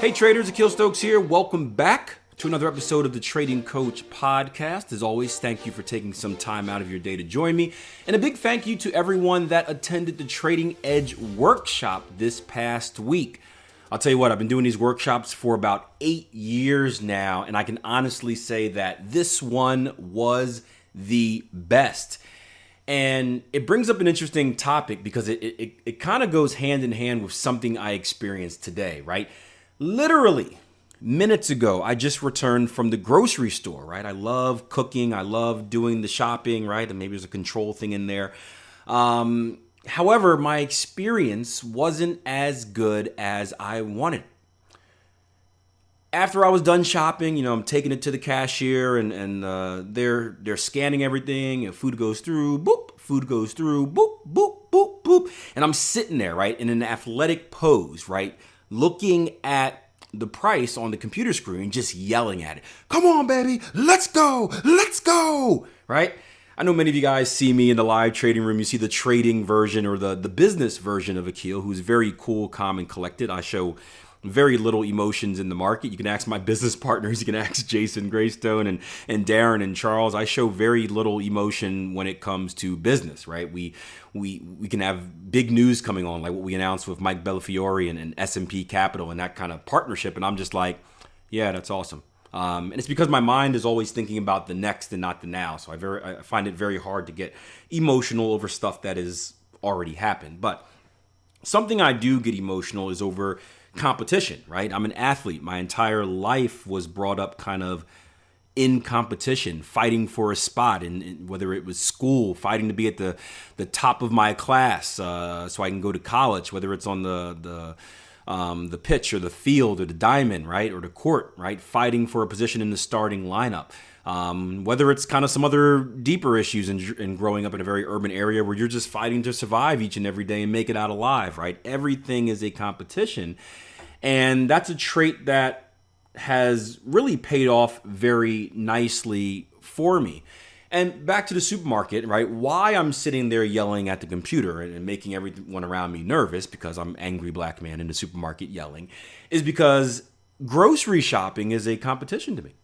Hey traders, Akil Stokes here. Welcome back to another episode of the Trading Coach Podcast. As always, thank you for taking some time out of your day to join me. And a big thank you to everyone that attended the Trading Edge workshop this past week. I'll tell you what, I've been doing these workshops for about 8 years now, and I can honestly say that this one was the best. And it brings up an interesting topic because it kind of goes hand in hand with something I experienced today, right? Literally minutes ago, I just returned from the grocery store, right? I love cooking. I love doing the shopping, right? And maybe there's a control thing in there. However, my experience wasn't as good as I wanted. After I was done shopping, I'm taking it to the cashier and they're scanning everything and food goes through, boop, food goes through, boop, boop, boop, boop. And I'm sitting there, right, in an athletic pose, right, looking at the price on the computer screen, just yelling at it. Come on, baby, let's go, right? I know many of you guys see me in the live trading room. You see the trading version or the business version of Akil, who's very cool, calm, and collected. I show very little emotions in the market. You can ask my business partners. You can ask Jason Greystone and Darren and Charles. I show very little emotion when it comes to business, right? We can have big news coming on, like what we announced with Mike Bellafiore and S&P Capital and that kind of partnership. And I'm just like, yeah, that's awesome. And it's because my mind is always thinking about the next and not the now. So I find it very hard to get emotional over stuff that has already happened. But something I do get emotional is over competition, right? I'm an athlete. My entire life was brought up kind of in competition, fighting for a spot, in whether it was school, fighting to be at the top of my class so I can go to college, whether it's on the pitch or the field or the diamond, right, or the court, right, fighting for a position in the starting lineup. Whether it's kind of some other deeper issues in growing up in a very urban area where you're just fighting to survive each and every day and make it out alive, right? Everything is a competition. And that's a trait that has really paid off very nicely for me. And back to the supermarket, right? Why I'm sitting there yelling at the computer and making everyone around me nervous because I'm an angry black man in the supermarket yelling is because grocery shopping is a competition to me.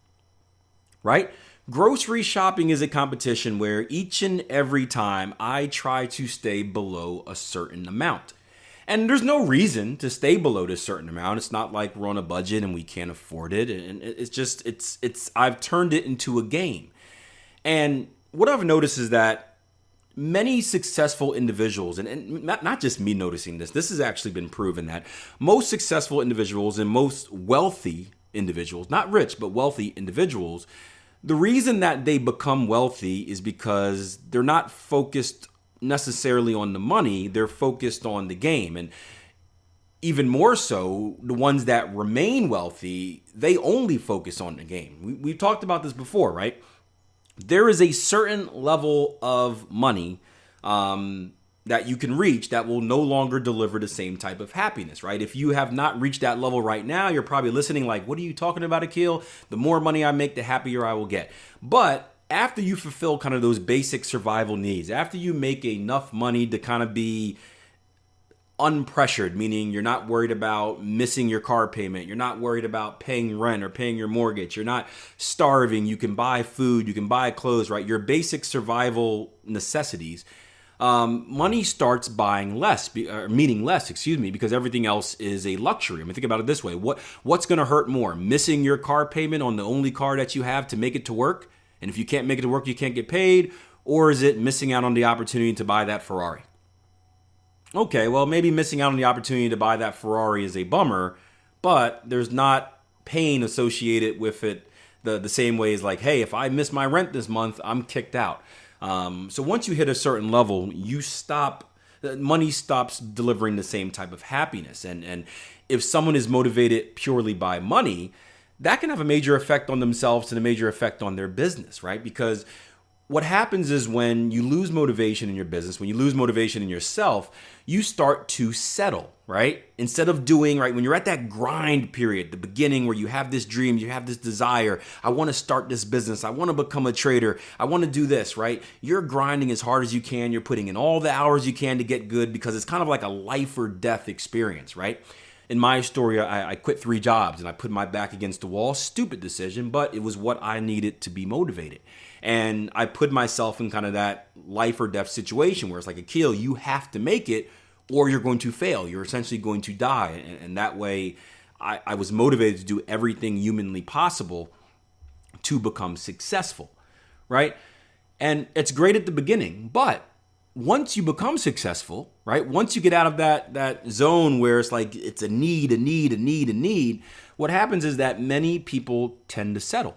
Right? Grocery shopping is a competition where each and every time I try to stay below a certain amount. And there's no reason to stay below this certain amount. It's not like we're on a budget and we can't afford it. And I've turned it into a game. And what I've noticed is that many successful individuals, and not just me noticing this has actually been proven that most successful individuals and most wealthy individuals, not rich, but wealthy individuals, the reason that they become wealthy is because they're not focused necessarily on the money, they're focused on the game. And even more so, the ones that remain wealthy, they only focus on the game. We've talked about this before, right? There is a certain level of money that you can reach that will no longer deliver the same type of happiness, right? If you have not reached that level right now, you're probably listening like, what are you talking about, Akil? The more money I make, the happier I will get. But after you fulfill kind of those basic survival needs, after you make enough money to kind of be unpressured, meaning you're not worried about missing your car payment, you're not worried about paying rent or paying your mortgage, you're not starving, you can buy food, you can buy clothes, right? Your basic survival necessities, money starts meaning less, because everything else is a luxury. I mean, think about it this way. What's going to hurt more? Missing your car payment on the only car that you have to make it to work? And if you can't make it to work, you can't get paid? Or is it missing out on the opportunity to buy that Ferrari? Okay, well, maybe missing out on the opportunity to buy that Ferrari is a bummer, but there's not pain associated with it the same way as like, hey, if I miss my rent this month, I'm kicked out. So once you hit a certain level, money stops delivering the same type of happiness. And if someone is motivated purely by money, that can have a major effect on themselves and a major effect on their business, right? Because what happens is when you lose motivation in your business, when you lose motivation in yourself, you start to settle, right? Instead of doing, right, when you're at that grind period, the beginning where you have this dream, you have this desire, I want to start this business, I want to become a trader, I want to do this, right? You're grinding as hard as you can, you're putting in all the hours you can to get good because it's kind of like a life or death experience, right? In my story, I quit 3 jobs and I put my back against the wall. Stupid decision, but it was what I needed to be motivated. And I put myself in kind of that life or death situation where it's like, Akil, you have to make it or you're going to fail. You're essentially going to die. And that way, I was motivated to do everything humanly possible to become successful, right? And it's great at the beginning, but once you become successful, right? Once you get out of that zone where it's like it's a need, what happens is that many people tend to settle.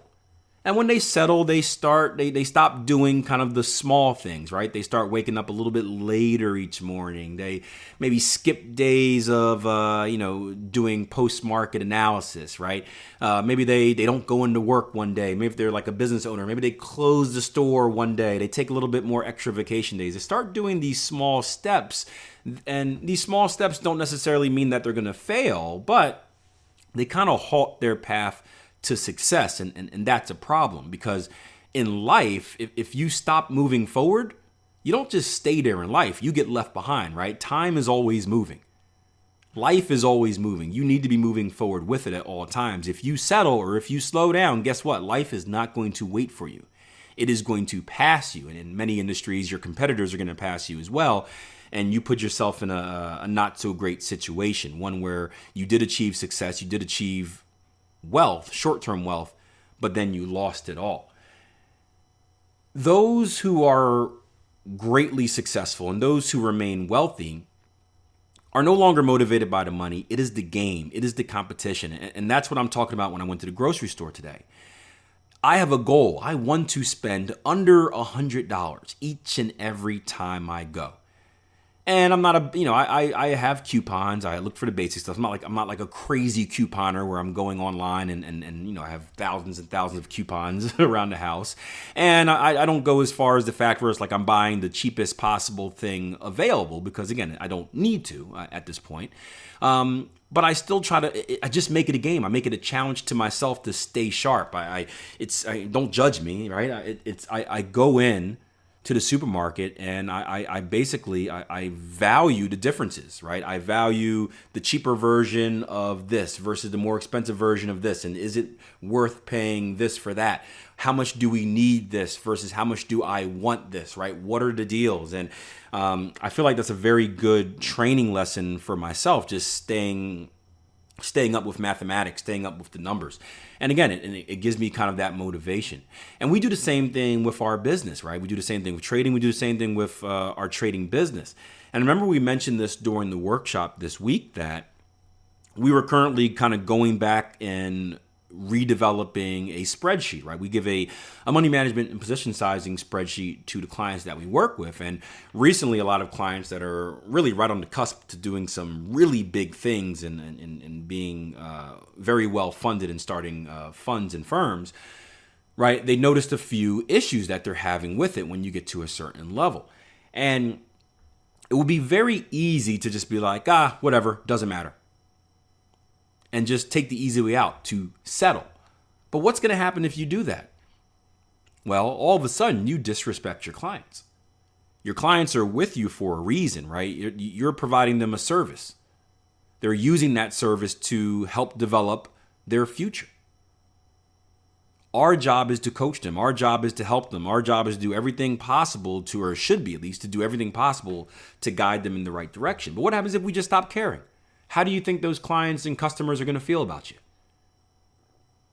And when they settle, they stop doing kind of the small things, right? They start waking up a little bit later each morning. They maybe skip days of, doing post-market analysis, right? Maybe they don't go into work one day. Maybe if they're like a business owner, maybe they close the store one day. They take a little bit more extra vacation days. They start doing these small steps. And these small steps don't necessarily mean that they're going to fail, but they kind of halt their path to success. And that's a problem because in life, if you stop moving forward, you don't just stay there in life. You get left behind, right? Time is always moving. Life is always moving. You need to be moving forward with it at all times. If you settle or if you slow down, guess what? Life is not going to wait for you. It is going to pass you. And in many industries, your competitors are going to pass you as well. And you put yourself in a not so great situation, one where you did achieve success, you did achieve wealth, short-term wealth, but then you lost it all. Those who are greatly successful and those who remain wealthy are no longer motivated by the money. It is the game. It is the competition. And that's what I'm talking about when I went to the grocery store today. I have a goal. I want to spend under $100 each and every time I go. And I'm not I have coupons. I look for the basic stuff. I'm not like a crazy couponer where I'm going online and I have thousands and thousands of coupons around the house. And I don't go as far as the fact where it's like I'm buying the cheapest possible thing available because again, I don't need to at this point. But I still I just make it a game. I make it a challenge to myself to stay sharp. I don't judge me, right? I go in to the supermarket and I basically value the differences, right? I value the cheaper version of this versus the more expensive version of this. And is it worth paying this for that? How much do we need this versus how much do I want this, right? What are the deals? And I feel like that's a very good training lesson for myself, just staying up with mathematics, staying up with the numbers. And again, it gives me kind of that motivation. And we do the same thing with our business, right? We do the same thing with trading. We do the same thing with our trading business. And remember we mentioned this during the workshop this week that we were currently kind of going back and redeveloping a spreadsheet, right? We give a money management and position sizing spreadsheet to the clients that we work with. And recently, a lot of clients that are really right on the cusp to doing some really big things and being very well funded and starting funds and firms, right? They noticed a few issues that they're having with it when you get to a certain level. And it would be very easy to just be like, whatever, doesn't matter. And just take the easy way out to settle. But what's going to happen if you do that? Well, all of a sudden, you disrespect your clients. Your clients are with you for a reason, right? You're providing them a service. They're using that service to help develop their future. Our job is to coach them. Our job is to help them. Our job is to do everything possible to, or should be at least, to do everything possible to guide them in the right direction. But what happens if we just stop caring? How do you think those clients and customers are going to feel about you?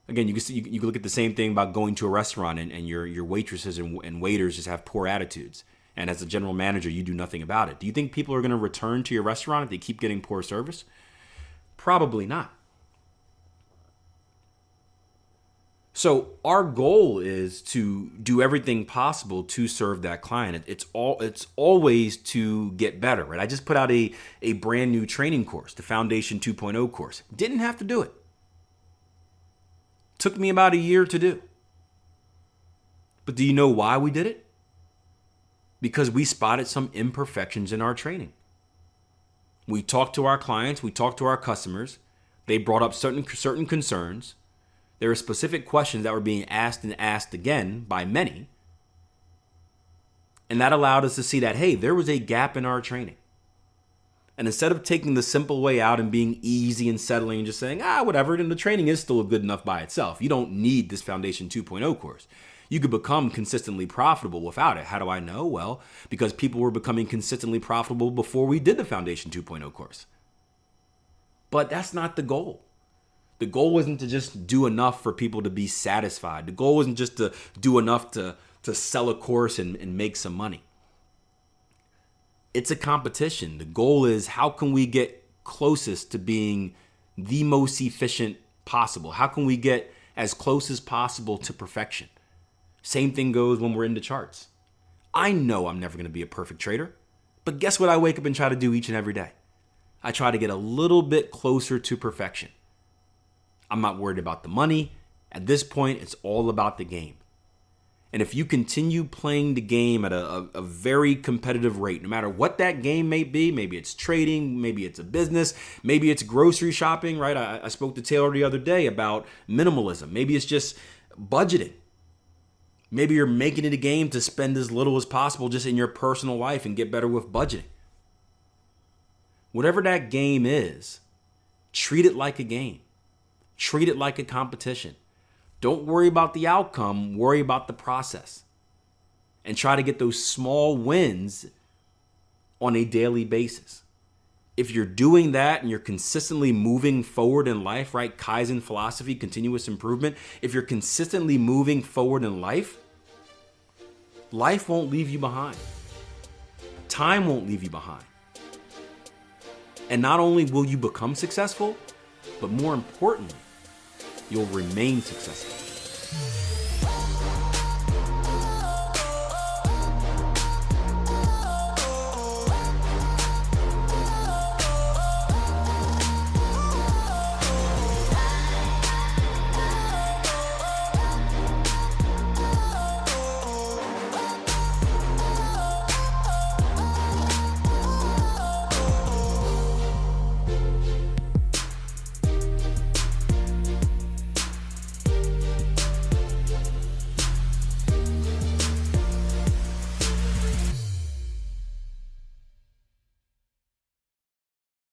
Again, you can look at the same thing about going to a restaurant and your waitresses and waiters just have poor attitudes. And as a general manager, you do nothing about it. Do you think people are going to return to your restaurant if they keep getting poor service? Probably not. So our goal is to do everything possible to serve that client. It's always to get better, right? I just put out a brand new training course, the Foundation 2.0 course. Didn't have to do it. Took me about a year to do. But do you know why we did it? Because we spotted some imperfections in our training. We talked to our clients, we talked to our customers. They brought up certain concerns. There were specific questions that were being asked and asked again by many. And that allowed us to see that, hey, there was a gap in our training. And instead of taking the simple way out and being easy and settling and just saying, whatever, then the training is still good enough by itself. You don't need this Foundation 2.0 course. You could become consistently profitable without it. How do I know? Well, because people were becoming consistently profitable before we did the Foundation 2.0 course. But that's not the goal. The goal isn't to just do enough for people to be satisfied. The goal isn't just to do enough to sell a course and make some money. It's a competition. The goal is, how can we get closest to being the most efficient possible? How can we get as close as possible to perfection? Same thing goes when we're into charts. I know I'm never going to be a perfect trader, but guess what I wake up and try to do each and every day? I try to get a little bit closer to perfection. I'm not worried about the money. At this point, it's all about the game. And if you continue playing the game at a very competitive rate, no matter what that game may be, maybe it's trading, maybe it's a business, maybe it's grocery shopping, right? I spoke to Taylor the other day about minimalism. Maybe it's just budgeting. Maybe you're making it a game to spend as little as possible just in your personal life and get better with budgeting. Whatever that game is, treat it like a game. Treat it like a competition. Don't worry about the outcome, worry about the process. And try to get those small wins on a daily basis. If you're doing that and you're consistently moving forward in life, right? Kaizen philosophy, continuous improvement. If you're consistently moving forward in life, life won't leave you behind. Time won't leave you behind. And not only will you become successful, but more importantly, you'll remain successful.